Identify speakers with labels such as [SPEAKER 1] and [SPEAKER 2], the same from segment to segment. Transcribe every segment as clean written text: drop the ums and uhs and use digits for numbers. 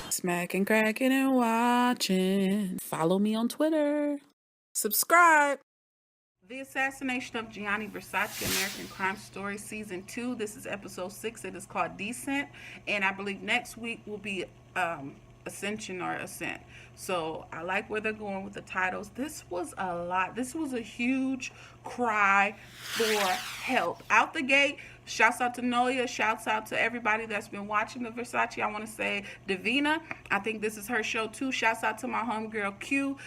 [SPEAKER 1] Smacking, cracking, and watching. Follow me on Twitter. Subscribe. The Assassination of Gianni Versace, American Crime Story, Season 2. This is Episode 6. It is called Descent. And I believe next week will be Ascension or Ascent. So I like where they're going with the titles. This was a lot. This was a huge cry for help. Out the gate, shouts out to Noya. Shouts out to everybody that's been watching the Versace. I want to say Davina. I think this is her show too. Shouts out to my homegirl Q.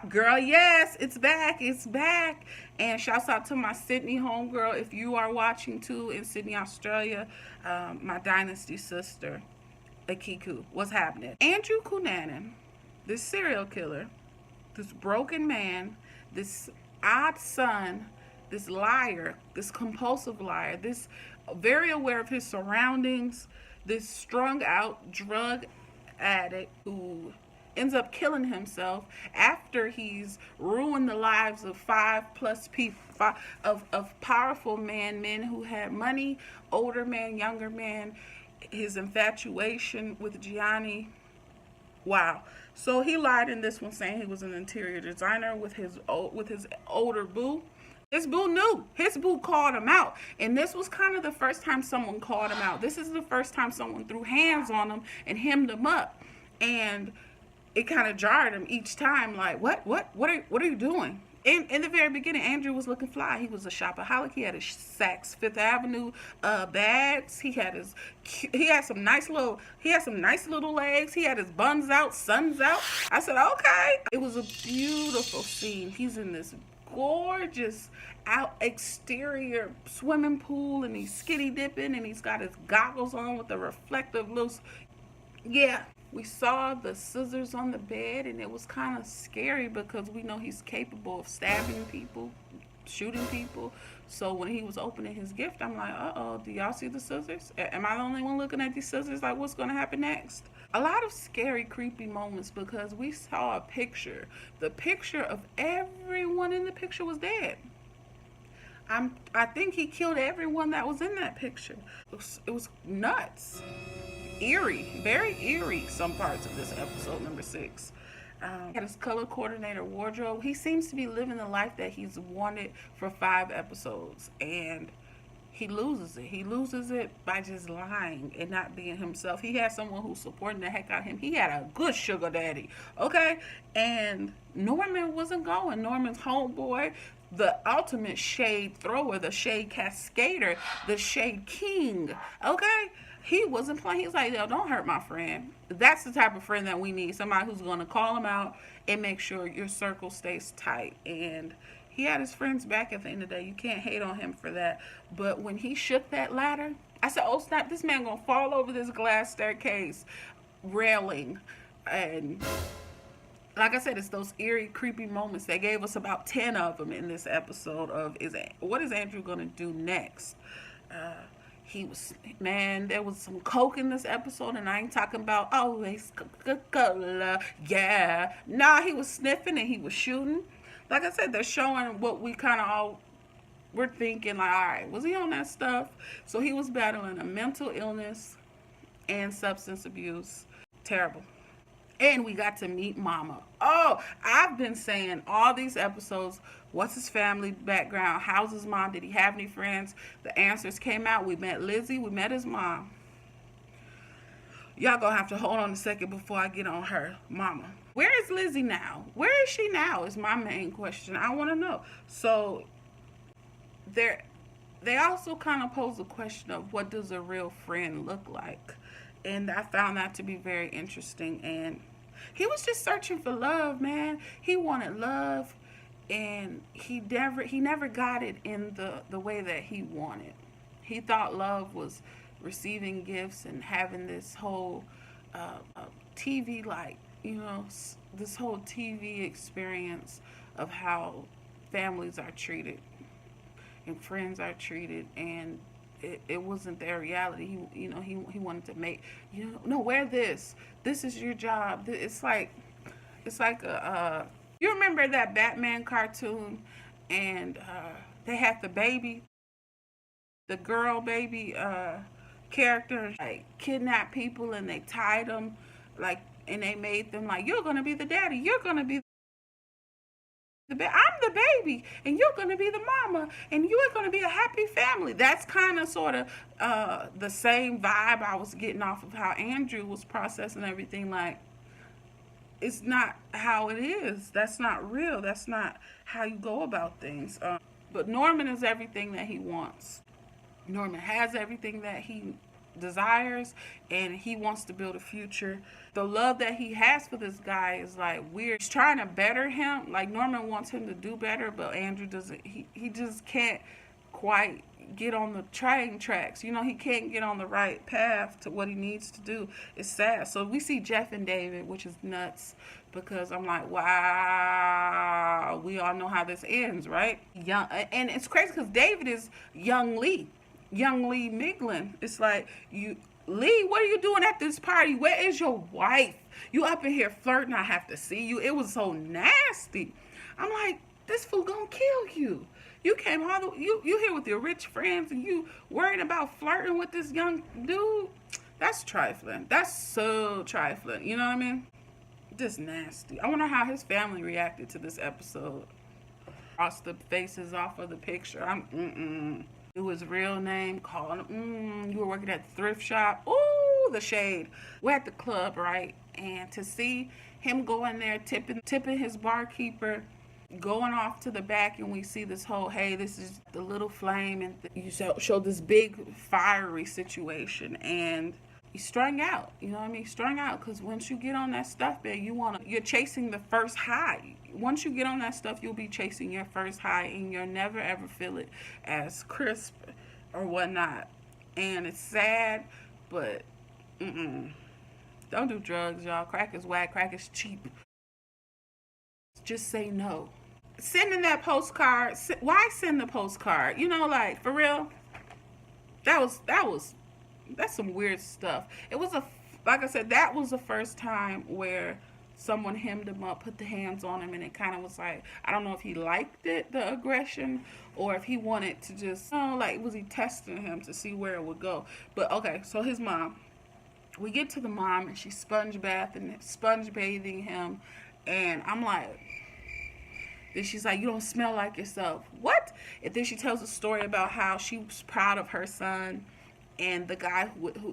[SPEAKER 1] Girl, yes, it's back. It's back. And shouts out to my Sydney homegirl. If you are watching too in Sydney, Australia, my Dynasty sister, Akiku. What's happening? Andrew Cunanan, this serial killer, this broken man, this odd son, this liar, this compulsive liar, this very aware of his surroundings, this strung out drug addict who ends up killing himself after he's ruined the lives of 5+ people, of powerful men who had money, older men, younger men, his infatuation with Gianni. Wow. So he lied in this one, saying he was an interior designer with his older boo. His boo knew. His boo called him out. And this was kind of the first time someone called him out. This is the first time someone threw hands on him and hemmed him up. And it kind of jarred him each time, like, what are you doing? In the very beginning, Andrew was looking fly. He was a shopaholic. He had his Saks Fifth Avenue bags. He had some nice little legs. He had his buns out, suns out. I said, okay. It was a beautiful scene. He's in this gorgeous out exterior swimming pool, and he's skinny dipping, and he's got his goggles on with the reflective loose. Yeah, we saw the scissors on the bed, and it was kind of scary because we know he's capable of stabbing people, shooting people. So when he was opening his gift, I'm like, uh-oh, do y'all see the scissors? Am I the only one looking at these scissors? Like, what's going to happen next? A lot of scary, creepy moments because we saw a picture. The picture of everyone in the picture was dead. I think he killed everyone that was in that picture. It was nuts. Eerie, very eerie, some parts of this episode, number 6. He had his color coordinator wardrobe. He seems to be living the life that he's wanted for 5 episodes, and he loses it. He loses it by just lying and not being himself. He had someone who's supporting the heck out of him. He had a good sugar daddy, okay? And Norman wasn't going. Norman's homeboy, the ultimate shade thrower, the shade cascader, the shade king, okay? He wasn't playing. He was like, yo, don't hurt my friend. That's the type of friend that we need. Somebody who's going to call him out and make sure your circle stays tight. And he had his friends back at the end of the day. You can't hate on him for that. But when he shook that ladder, I said, oh, snap, this man going to fall over this glass staircase railing. And like I said, it's those eerie, creepy moments. They gave us about 10 of them in this episode of what is Andrew going to do next? There was some coke in this episode, and I ain't talking about always Coca-Cola, yeah. Nah, he was sniffing and he was shooting. Like I said, they're showing what we kind of all were thinking, like, all right, was he on that stuff? So he was battling a mental illness and substance abuse. Terrible. And we got to meet Mama. Oh, I've been saying all these episodes, what's his family background? How's his mom? Did he have any friends? The answers came out. We met Lizzie. We met his mom. Y'all gonna have to hold on a second before I get on her. Mama. Where is Lizzie now? Where is she now is my main question. I want to know. So they also kind of pose a question of what does a real friend look like? And I found that to be very interesting. And he was just searching for love, man. He wanted love, and he never got it in the way that he wanted. He thought love was receiving gifts and having this whole TV, like, this whole TV experience of how families are treated and friends are treated, and it wasn't their reality. He wanted to make, no, wear this. This is your job. It's like you remember that Batman cartoon, and they had the baby, the girl baby character, like, kidnap people, and they tied them like, and they made them like, you're gonna be the daddy, you're gonna be I'm the baby, and you're gonna be the mama, and you're gonna be a happy family. That's kind of sort of the same vibe I was getting off of how Andrew was processing everything. Like, it's not how it is. That's not real. That's not how you go about things. But Norman is everything that he wants. Norman has everything that he desires, and he wants to build a future. The love that he has for this guy is like weird. He's trying to better him. Like, Norman wants him to do better, but Andrew doesn't. He just can't quite get on the train tracks. You know, he can't get on the right path to what he needs to do. It's sad. So we see Jeff and David, which is nuts, because I'm like, wow, we all know how this ends, right? Young, and it's crazy because David is young Lee Miglin. It's like, you, Lee, what are you doing at this party? Where is your wife? You up in here flirting, I have to see you. It was so nasty. I'm like, this fool gonna kill you. You came all the, you here with your rich friends, and you worried about flirting with this young dude? That's trifling. That's so trifling. You know what I mean? Just nasty. I wonder how his family reacted to this episode. Cross the faces off of the picture. Knew his real name, called him, you were working at the thrift shop. Ooh, the shade. We're at the club, right? And to see him go in there tipping his barkeeper, going off to the back, and we see this whole, hey, this is the little flame, and you show this big fiery situation, and he's strung out. You know what I mean? Strung out, because once you get on that stuff, man, you're chasing the first high. Once you get on that stuff, you'll be chasing your first high, and you'll never ever feel it as crisp or whatnot. And it's sad, but don't do drugs, y'all. Crack is whack. Crack is cheap. Just say no. Sending that postcard. Why send the postcard? You know, like, for real. That's some weird stuff. It was like I said, that was the first time where someone hemmed him up, put the hands on him, and it kind of was like, I don't know if he liked it, the aggression, or if he wanted to just, like, was he testing him to see where it would go? But okay, so his mom, we get to the mom, and she's sponge bathing him, and I'm like, then she's like, you don't smell like yourself. What? And then she tells a story about how she was proud of her son, and the guy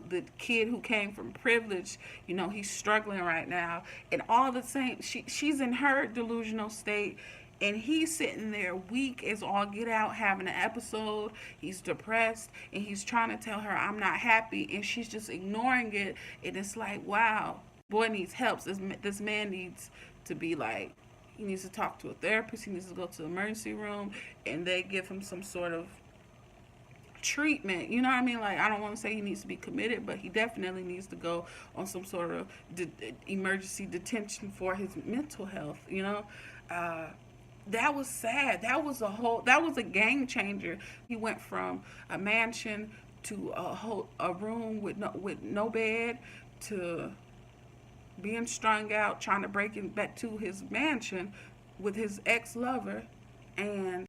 [SPEAKER 1] the kid who came from privilege, you know, he's struggling right now, and all the same, she's in her delusional state, and he's sitting there weak as all get out, having an episode. He's depressed, and he's trying to tell her, I'm not happy, and she's just ignoring it. And it's like, wow, boy needs help. This man needs to be like, he needs to talk to a therapist. He needs to go to the emergency room, and they give him some sort of treatment. You know what I mean? Like, I don't want to say he needs to be committed, but he definitely needs to go on some sort of emergency detention for his mental health. You know, that was sad. That was a game changer. He went from a mansion to a room with no bed, to being strung out, trying to break it back to his mansion with his ex-lover, and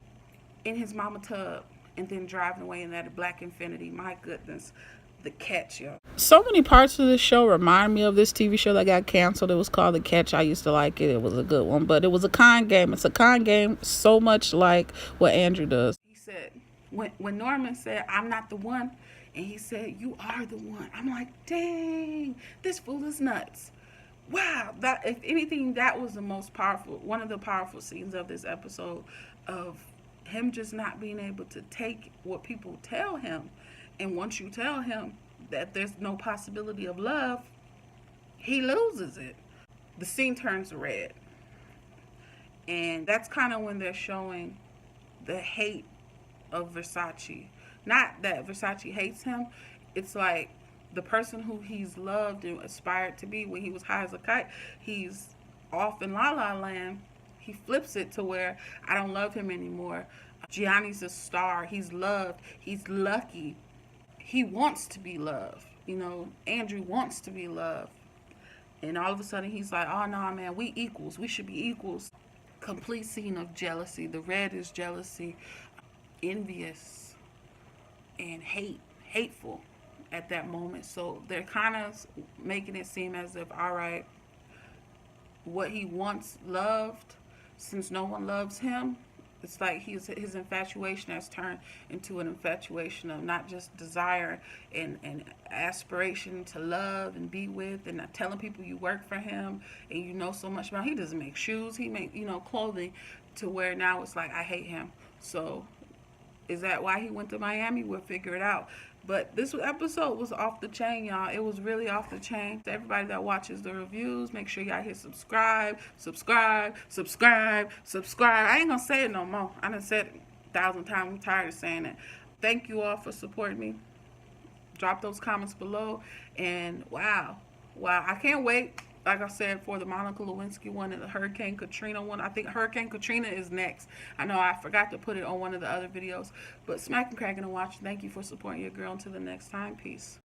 [SPEAKER 1] in his mama tub, and then driving away in that black Infinity. My goodness, The Catch, yo. So many parts of this show remind me of this TV show that got canceled. It was called The Catch. I used to like it. It was a good one, but it was a con game. It's a con game so much like what Andrew does. He said, when Norman said, I'm not the one, and he said, you are the one. I'm like, dang, this fool is nuts. Wow, that, if anything, that was the most powerful, one of the powerful scenes of this episode, of him just not being able to take what people tell him. And once you tell him that there's no possibility of love, he loses it. The scene turns red. And that's kind of when they're showing the hate of Versace. Not that Versace hates him. It's like the person who he's loved and aspired to be when he was high as a kite, he's off in La La Land. He flips it to where I don't love him anymore. Gianni's a star. He's loved. He's lucky. He wants to be loved. You know, Andrew wants to be loved. And all of a sudden he's like, oh no, man, we equals. We should be equals. Complete scene of jealousy. The red is jealousy, envious, and hateful. at that moment. So they're kind of making it seem as if, all right, what he once loved, since no one loves him, it's like his infatuation has turned into an infatuation of not just desire and aspiration to love and be with, and not telling people you work for him and you know so much about him. He doesn't make shoes, he make, you know, clothing, to where now it's like, I hate him. So is that why he went to Miami? We'll figure it out. But this episode was off the chain, y'all. It was really off the chain. To everybody that watches the reviews, make sure y'all hit subscribe, subscribe, subscribe, subscribe. I ain't gonna say it no more. I done said it 1,000 times. I'm tired of saying it. Thank you all for supporting me. Drop those comments below. And wow, I can't wait. Like I said, for the Monica Lewinsky one and the Hurricane Katrina one. I think Hurricane Katrina is next. I know I forgot to put it on one of the other videos. But smacking, cracking, and watching. Thank you for supporting your girl. Until the next time. Peace.